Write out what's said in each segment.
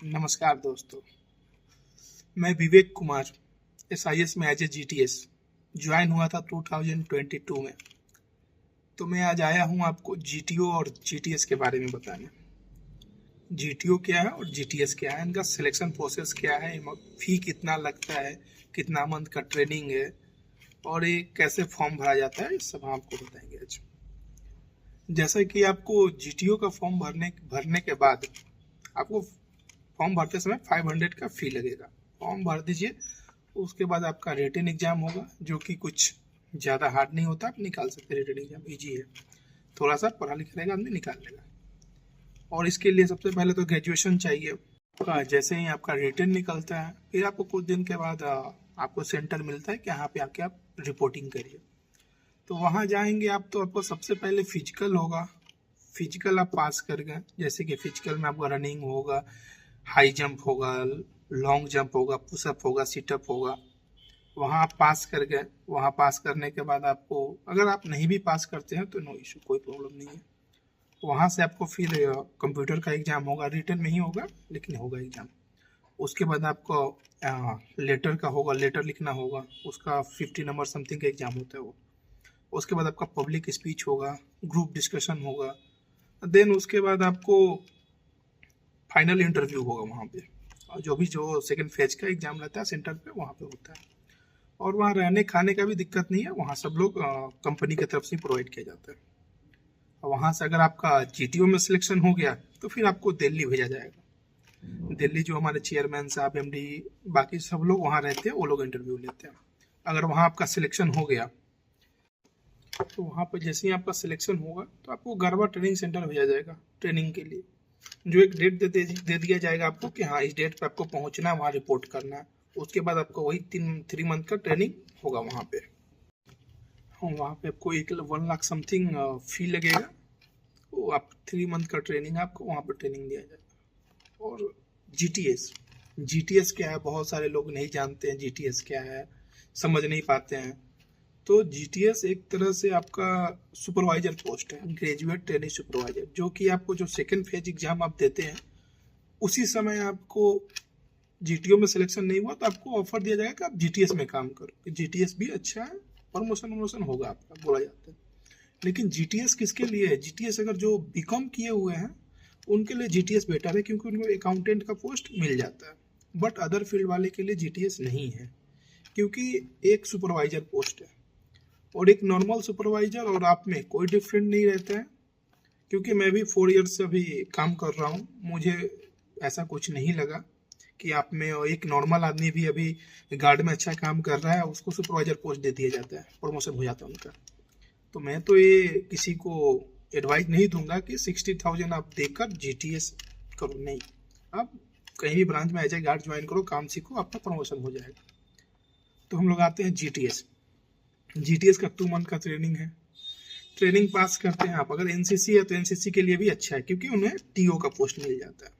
नमस्कार दोस्तों, मैं विवेक कुमार SIS में एज ए GTS ज्वाइन हुआ था 2022 में। तो मैं आज आया हूँ आपको GTO और GTS के बारे में बताने। GTO क्या है और GTS क्या है, इनका सिलेक्शन प्रोसेस क्या है, फी कितना लगता है, कितना मंथ का ट्रेनिंग है और ये कैसे फॉर्म भरा जाता है, सब आपको बताएंगे आज। जैसा कि आपको GTO का फॉर्म भरने के बाद आपको फॉर्म भरते समय 500 का फी लगेगा। फॉर्म भर दीजिए, उसके बाद आपका रिटन एग्जाम होगा जो कि कुछ ज़्यादा हार्ड नहीं होता, आप निकाल सकते हैं। रिटन एग्जाम इजी है, थोड़ा सा पढ़ा लिखा रहेगा आदमी निकाल लेगा। और इसके लिए सबसे पहले तो ग्रेजुएशन चाहिए। जैसे ही आपका रिटन निकलता है, फिर आपको कुछ दिन के बाद आपको सेंटर मिलता है कि यहाँ पे आके आप रिपोर्टिंग करिए। तो वहाँ जाएंगे आप, तो आपको सबसे पहले फिजिकल होगा। फिजिकल आप पास कर गए, जैसे कि फिजिकल में आपका रनिंग होगा, हाई जंप होगा, लॉन्ग जंप होगा, पुशअप होगा, सिटअप होगा। वहाँ आप पास कर गए। वहाँ पास करने के बाद आपको, अगर आप नहीं भी पास करते हैं तो नो इशू, कोई प्रॉब्लम नहीं है। वहाँ से आपको फिर कंप्यूटर का एग्ज़ाम होगा, रिटन में ही होगा लेकिन होगा एग्ज़ाम। उसके बाद आपको लेटर का होगा, लेटर लिखना होगा, उसका 50 नंबर समथिंग का एग्ज़ाम होता है वो। उसके बाद आपका पब्लिक स्पीच होगा, ग्रुप डिस्कशन होगा। देन उसके बाद आपको फाइनल इंटरव्यू होगा वहाँ पे, और जो सेकंड फेज का एग्जाम रहता है सेंटर पे, वहाँ पे होता है। और वहाँ रहने खाने का भी दिक्कत नहीं है, वहाँ सब लोग कंपनी की तरफ से प्रोवाइड किया जाता है। और वहाँ से अगर आपका GTO में सिलेक्शन हो गया तो फिर आपको दिल्ली भेजा जाएगा। दिल्ली जो हमारे चेयरमैन साहब, MD, बाकी सब लोग वहाँ रहते हैं, वो लोग इंटरव्यू लेते हैं। अगर वहाँ आपका सिलेक्शन हो गया तो वहाँ पर जैसे ही आपका सिलेक्शन होगा तो आपको गरबा ट्रेनिंग सेंटर भेजा जाएगा ट्रेनिंग के लिए, जो एक डेट दे दिया जाएगा आपको कि हाँ इस डेट पे आपको पहुंचना है, वहाँ रिपोर्ट करना है। उसके बाद आपको वही 3 मंथ का ट्रेनिंग होगा वहाँ पे। वहाँ पे आपको 1 लाख समथिंग फी लगेगा। वो आप 3 मंथ का ट्रेनिंग आपको वहाँ पर ट्रेनिंग दिया जाएगा। और GTS क्या है, बहुत सारे लोग नहीं जानते हैं GTS क्या है, समझ नहीं पाते हैं। तो GTS एक तरह से आपका सुपरवाइजर पोस्ट है, ग्रेजुएट ट्रेनिंग सुपरवाइजर, जो कि आपको जो सेकंड फेज एग्जाम आप देते हैं उसी समय आपको GTO में सिलेक्शन नहीं हुआ तो आपको ऑफर दिया जाएगा कि आप GTS में काम करो। GTS भी अच्छा है, प्रमोशन होगा आपका, बोला जाता है। लेकिन GTS किसके लिए है? GTS अगर जो BCom किए हुए हैं उनके लिए GTS बेटर है, क्योंकि उनको अकाउंटेंट का पोस्ट मिल जाता है। बट अदर फील्ड वाले के लिए GTS नहीं है, क्योंकि एक सुपरवाइजर पोस्ट है और एक नॉर्मल सुपरवाइजर और आप में कोई डिफरेंट नहीं रहता है। क्योंकि मैं भी 4 ईयर्स से अभी काम कर रहा हूँ, मुझे ऐसा कुछ नहीं लगा कि आप में एक नॉर्मल आदमी भी अभी गार्ड में अच्छा काम कर रहा है, उसको सुपरवाइजर पोस्ट दे दिया जाता है, प्रमोशन हो जाता है उनका। तो मैं तो ये किसी को एडवाइस नहीं दूंगा कि 60,000 आप देकर GTS करो, नहीं। आप कहीं भी ब्रांच में एज ए गार्ड ज्वाइन करो, काम सीखो, आपका प्रमोशन हो जाएगा। तो हम लोग आते हैं GTS का 2 मंथ का ट्रेनिंग है। ट्रेनिंग पास करते हैं आप, अगर NCC है तो NCC के लिए भी अच्छा है, क्योंकि उन्हें TO का पोस्ट मिल जाता है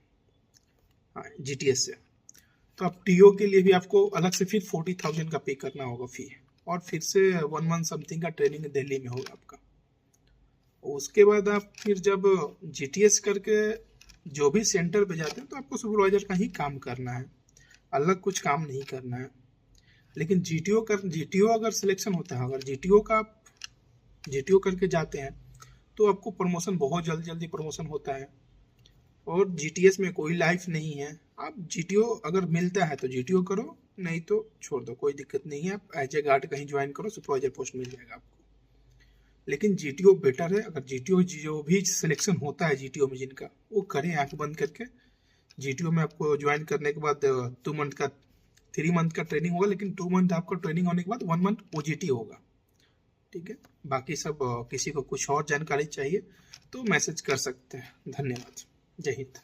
GTS से। तो आप TO के लिए भी आपको अलग से फिर 40,000 का पे करना होगा फी, और फिर से 1 मंथ समथिंग का ट्रेनिंग दिल्ली में होगा आपका। उसके बाद आप फिर जब GTS करके जो भी सेंटर पे जाते हैं तो आपको सुपरवाइजर का ही काम करना है, अलग कुछ काम नहीं करना है। लेकिन GTO अगर सिलेक्शन होता है, अगर GTO करके जाते हैं तो आपको प्रमोशन बहुत जल्दी प्रमोशन होता है। और GTS में कोई लाइफ नहीं है। आप GTO अगर मिलता है तो GTO करो, नहीं तो छोड़ दो, कोई दिक्कत नहीं है। आप एज ए गार्ड कहीं ज्वाइन करो, सुपरवाइजर पोस्ट मिल जाएगा आपको। लेकिन GTO बेटर है। अगर GTO जो भी सिलेक्शन होता है GTO में जिनका, वो करें आंख बंद करके। GTO में आपको ज्वाइन करने के बाद 3 मंथ का ट्रेनिंग होगा, लेकिन 2 मंथ आपको ट्रेनिंग होने के बाद 1 मंथ OJT होगा, ठीक है। बाकी सब किसी को कुछ और जानकारी चाहिए तो मैसेज कर सकते हैं। धन्यवाद, जय हिंद।